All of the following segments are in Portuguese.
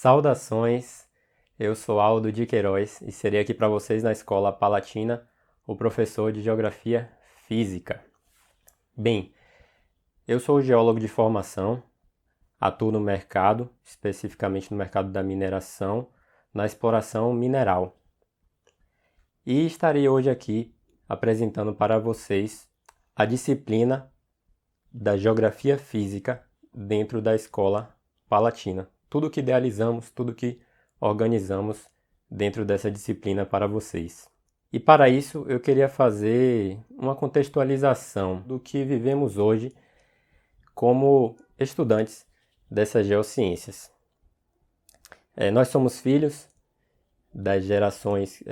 Saudações, eu sou Aldo de Queiroz e serei aqui para vocês na Escola Palatina, o professor de Geografia Física. Bem, eu sou geólogo de formação, atuo no mercado, especificamente no mercado da mineração, na exploração mineral. E estarei hoje aqui apresentando para vocês a disciplina da Geografia Física dentro da Escola Palatina. Tudo que idealizamos, tudo que organizamos dentro dessa disciplina para vocês. E para isso eu queria fazer uma contextualização do que vivemos hoje como estudantes dessas geociências. Nós somos filhos das gerações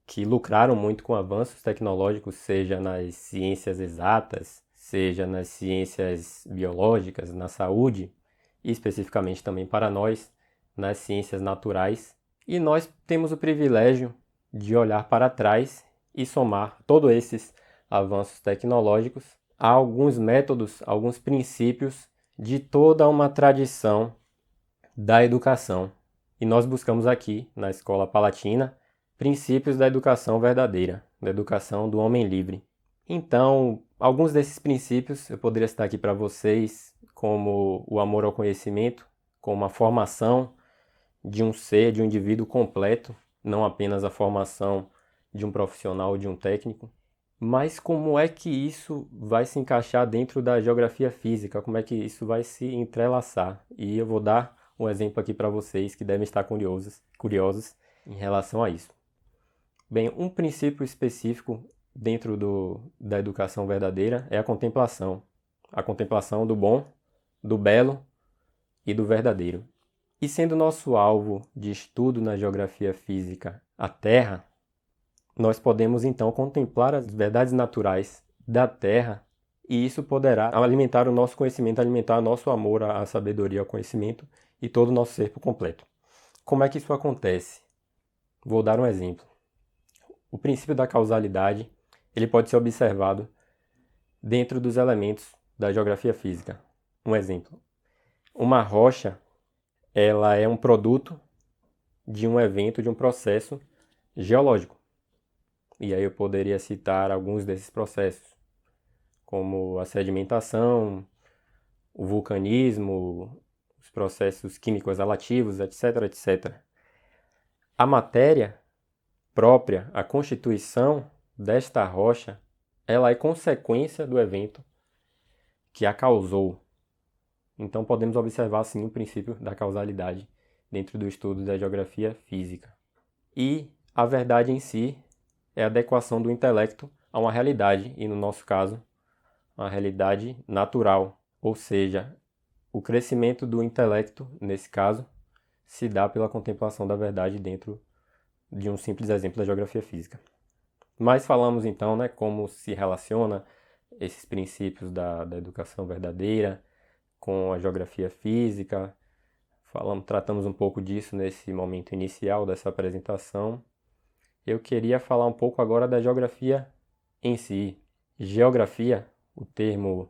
que lucraram muito com avanços tecnológicos, seja nas ciências exatas, seja nas ciências biológicas, na saúde, e especificamente também para nós, nas ciências naturais. E nós temos o privilégio de olhar para trás e somar todos esses avanços tecnológicos a alguns métodos, alguns princípios de toda uma tradição da educação. E nós buscamos aqui, na Escola Palatina, princípios da educação verdadeira, da educação do homem livre. Então, alguns desses princípios eu poderia citar aqui para vocês, como o amor ao conhecimento, como a formação de um ser, de um indivíduo completo, não apenas a formação de um profissional ou de um técnico, mas como é que isso vai se encaixar dentro da geografia física, como é que isso vai se entrelaçar. E eu vou dar um exemplo aqui para vocês que devem estar curiosos em relação a isso. Bem, um princípio específico dentro da educação verdadeira é a contemplação do bom, do belo e do verdadeiro. E sendo nosso alvo de estudo na geografia física a Terra, nós podemos então contemplar as verdades naturais da Terra e isso poderá alimentar o nosso conhecimento, alimentar nosso amor à sabedoria, ao conhecimento e todo o nosso ser por completo. Como é que isso acontece? Vou dar um exemplo. O princípio da causalidade, ele pode ser observado dentro dos elementos da geografia física. Um exemplo. Uma rocha, ela é um produto de um evento, de um processo geológico. E aí eu poderia citar alguns desses processos, como a sedimentação, o vulcanismo, os processos químicos relativos, etc, etc. A matéria própria, a constituição desta rocha, ela é consequência do evento que a causou. Então podemos observar sim o princípio da causalidade dentro do estudo da geografia física. E a verdade em si é a adequação do intelecto a uma realidade, e no nosso caso, uma realidade natural, ou seja, o crescimento do intelecto, nesse caso, se dá pela contemplação da verdade dentro de um simples exemplo da geografia física. Mas falamos então, como se relaciona esses princípios da educação verdadeira com a geografia física. Tratamos um pouco disso nesse momento inicial dessa apresentação. Eu queria falar um pouco agora da geografia em si. Geografia, o termo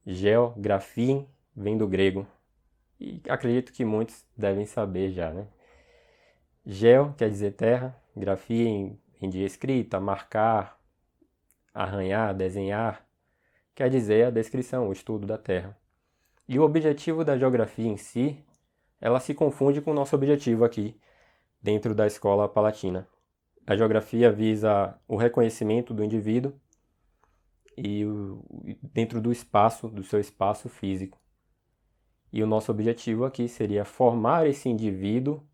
geografia vem do grego e acredito que muitos devem saber já, Geo quer dizer terra, grafia vem de escrita, marcar, arranhar, desenhar, quer dizer a descrição, o estudo da terra. E o objetivo da geografia em si, ela se confunde com o nosso objetivo aqui dentro da Escola Palatina. A geografia visa o reconhecimento do indivíduo e dentro do espaço, do seu espaço físico. E o nosso objetivo aqui seria formar esse indivíduo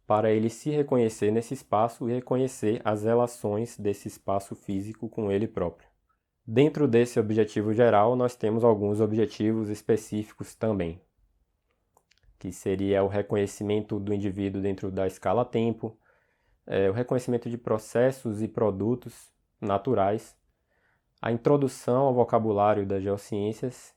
para ele se reconhecer nesse espaço e reconhecer as relações desse espaço físico com ele próprio. Dentro desse objetivo geral, nós temos alguns objetivos específicos também, que seria o reconhecimento do indivíduo dentro da escala-tempo, o reconhecimento de processos e produtos naturais, a introdução ao vocabulário das geociências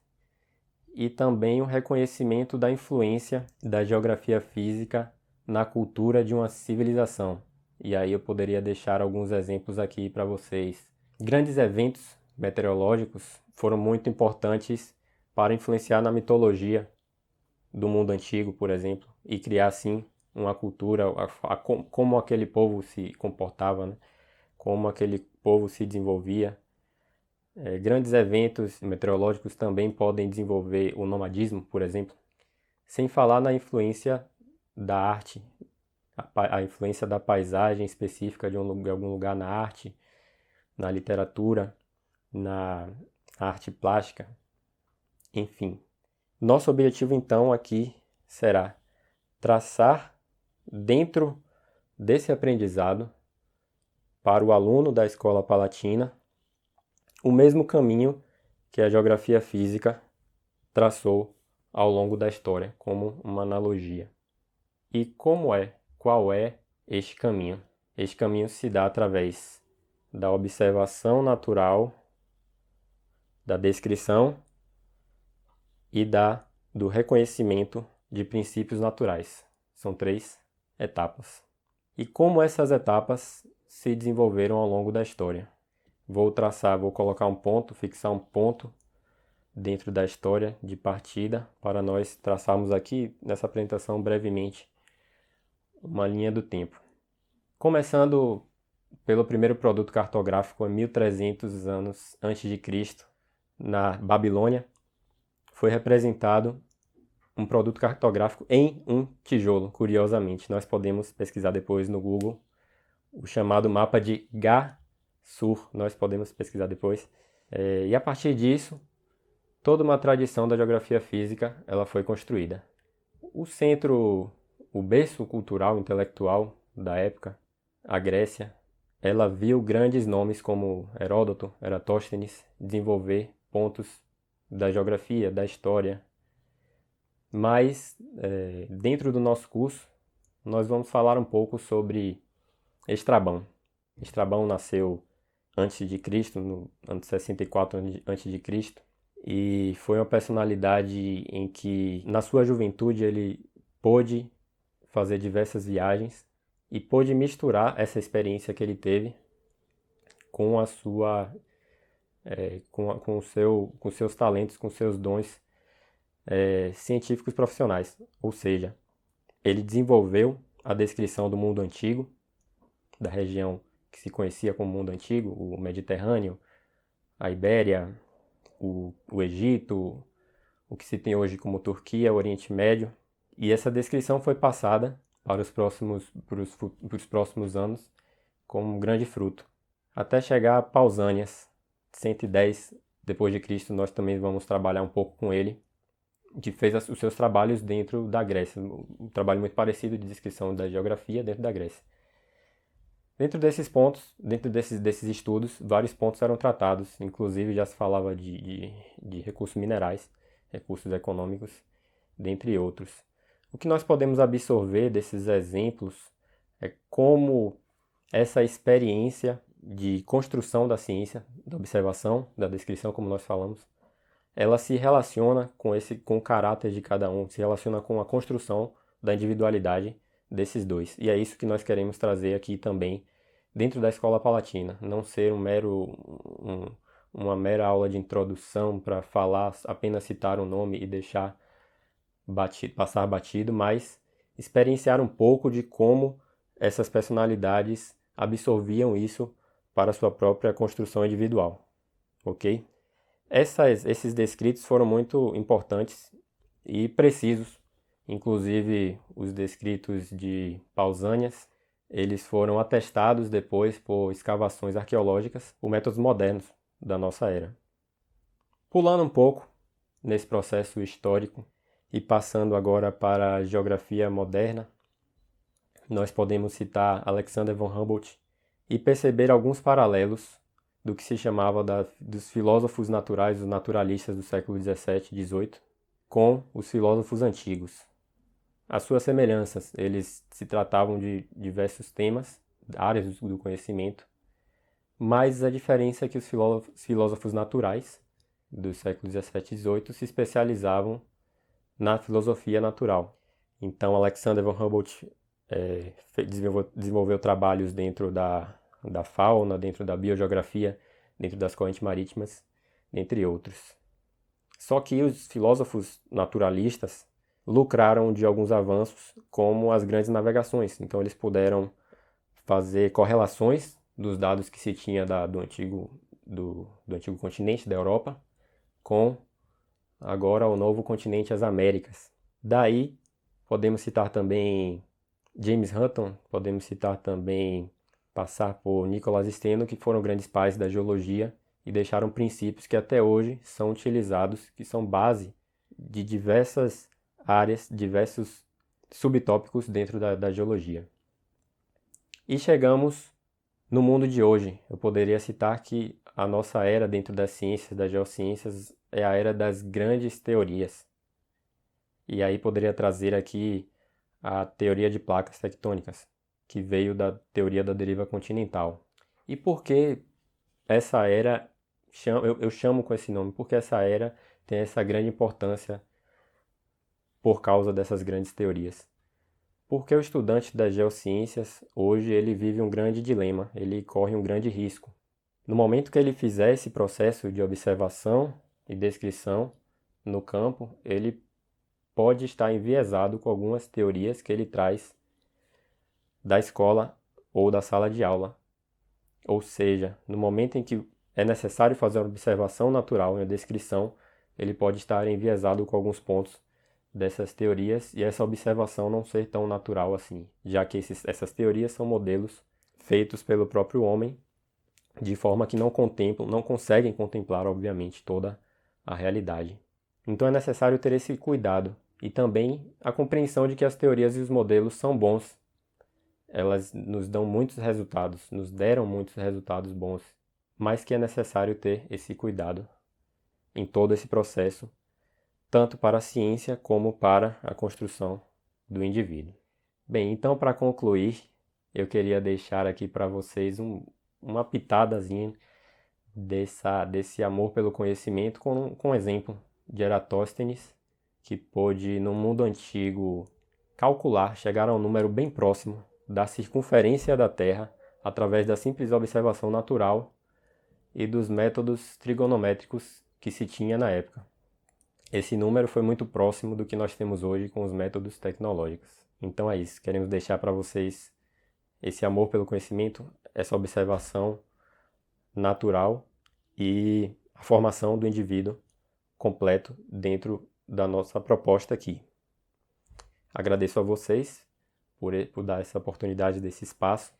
e também o reconhecimento da influência da geografia física na cultura de uma civilização. E aí eu poderia deixar alguns exemplos aqui para vocês. Grandes eventos meteorológicos foram muito importantes para influenciar na mitologia do mundo antigo, por exemplo, e criar assim uma cultura, como aquele povo se comportava, né? Como aquele povo se desenvolvia. Grandes eventos meteorológicos também podem desenvolver o nomadismo, por exemplo, sem falar na influência da arte, a influência da paisagem específica de algum lugar na arte, na literatura, na arte plástica, enfim. Nosso objetivo então aqui será traçar dentro desse aprendizado para o aluno da Escola Palatina o mesmo caminho que a geografia física traçou ao longo da história, como uma analogia. E qual é este caminho? Este caminho se dá através da observação natural, da descrição e do reconhecimento de princípios naturais. São 3 etapas. E como essas etapas se desenvolveram ao longo da história? Vou colocar um ponto, fixar um ponto dentro da história de partida para nós traçarmos aqui nessa apresentação brevemente uma linha do tempo. Começando pelo primeiro produto cartográfico em 1300 anos antes de Cristo, na Babilônia, foi representado um produto cartográfico em um tijolo, curiosamente. Nós podemos pesquisar depois no Google o chamado mapa de Ga-Sur, nós podemos pesquisar depois. E a partir disso, toda uma tradição da geografia física ela foi construída. O centro, o berço cultural, intelectual da época, a Grécia, ela viu grandes nomes como Heródoto, Eratóstenes desenvolver pontos da geografia, da história. Mas, dentro do nosso curso, nós vamos falar um pouco sobre Estrabão. Estrabão nasceu antes de Cristo, no ano 64 antes de Cristo, e foi uma personalidade em que, na sua juventude, ele pôde fazer diversas viagens e pôde misturar essa experiência que ele teve com a sua, com os seus talentos, com seus dons científicos profissionais. Ou seja, ele desenvolveu a descrição do mundo antigo, da região que se conhecia como mundo antigo, o Mediterrâneo, a Ibéria, o Egito, o que se tem hoje como Turquia, o Oriente Médio. E essa descrição foi passada para os próximos anos como um grande fruto, até chegar a Pausânias, 110 depois de Cristo. Nós também vamos trabalhar um pouco com ele, que fez os seus trabalhos dentro da Grécia, um trabalho muito parecido de descrição da geografia dentro da Grécia. Dentro desses pontos, dentro desses estudos, vários pontos eram tratados, inclusive já se falava de recursos minerais, recursos econômicos, dentre outros. O que nós podemos absorver desses exemplos é como essa experiência de construção da ciência, da observação, da descrição, como nós falamos, ela se relaciona com o caráter de cada um, se relaciona com a construção da individualidade desses dois. E é isso que nós queremos trazer aqui também dentro da Escola Palatina. Não ser uma mera aula de introdução para falar, apenas citar um nome e deixar passar batido, mas experienciar um pouco de como essas personalidades absorviam isso para a sua própria construção individual. Ok? Esses descritos foram muito importantes e precisos. Inclusive, os descritos de Pausânias, eles foram atestados depois por escavações arqueológicas por métodos modernos da nossa era. Pulando um pouco nesse processo histórico e passando agora para a geografia moderna, nós podemos citar Alexander von Humboldt e perceber alguns paralelos do que se chamava dos filósofos naturais, os naturalistas do século XVII e XVIII, com os filósofos antigos. As suas semelhanças, eles se tratavam de diversos temas, áreas do conhecimento, mas a diferença é que os filósofos naturais do século XVII e XVIII se especializavam na filosofia natural. Então, Alexander von Humboldt desenvolveu trabalhos dentro da fauna, dentro da biogeografia, dentro das correntes marítimas, entre outros. Só que os filósofos naturalistas, lucraram de alguns avanços, como as grandes navegações. Então eles puderam fazer correlações dos dados que se tinha do antigo continente, da Europa, com agora o novo continente, as Américas. Daí podemos citar também James Hutton, podemos citar também passar por Nicholas Steno, que foram grandes pais da geologia e deixaram princípios que até hoje são utilizados, que são base de diversas áreas, diversos subtópicos dentro da geologia. E chegamos no mundo de hoje. Eu poderia citar que a nossa era dentro das ciências, das geociências, é a era das grandes teorias. E aí poderia trazer aqui a teoria de placas tectônicas, que veio da teoria da deriva continental. E por que essa era, eu chamo com esse nome, porque essa era tem essa grande importância por causa dessas grandes teorias? Porque o estudante das geociências, hoje, ele vive um grande dilema, ele corre um grande risco. No momento que ele fizer esse processo de observação e descrição no campo, ele pode estar enviesado com algumas teorias que ele traz da escola ou da sala de aula. Ou seja, no momento em que é necessário fazer uma observação natural e uma descrição, ele pode estar enviesado com alguns pontos dessas teorias e essa observação não ser tão natural assim, já que essas teorias são modelos feitos pelo próprio homem, de forma que não contemplam, não conseguem contemplar, obviamente, toda a realidade. Então é necessário ter esse cuidado e também a compreensão de que as teorias e os modelos são bons. Elas nos dão muitos resultados, nos deram muitos resultados bons, mas que é necessário ter esse cuidado em todo esse processo, tanto para a ciência como para a construção do indivíduo. Bem, então para concluir, eu queria deixar aqui para vocês uma pitadazinha desse amor pelo conhecimento com um exemplo de Eratóstenes, que pôde, no mundo antigo, calcular, chegar a um número bem próximo da circunferência da Terra através da simples observação natural e dos métodos trigonométricos que se tinha na época. Esse número foi muito próximo do que nós temos hoje com os métodos tecnológicos. Então é isso, queremos deixar para vocês esse amor pelo conhecimento, essa observação natural e a formação do indivíduo completo dentro da nossa proposta aqui. Agradeço a vocês por dar essa oportunidade desse espaço.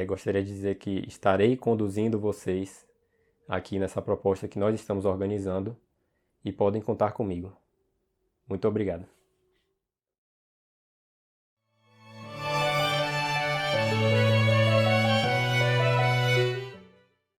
Gostaria de dizer que estarei conduzindo vocês aqui nessa proposta que nós estamos organizando e podem contar comigo. Muito obrigado.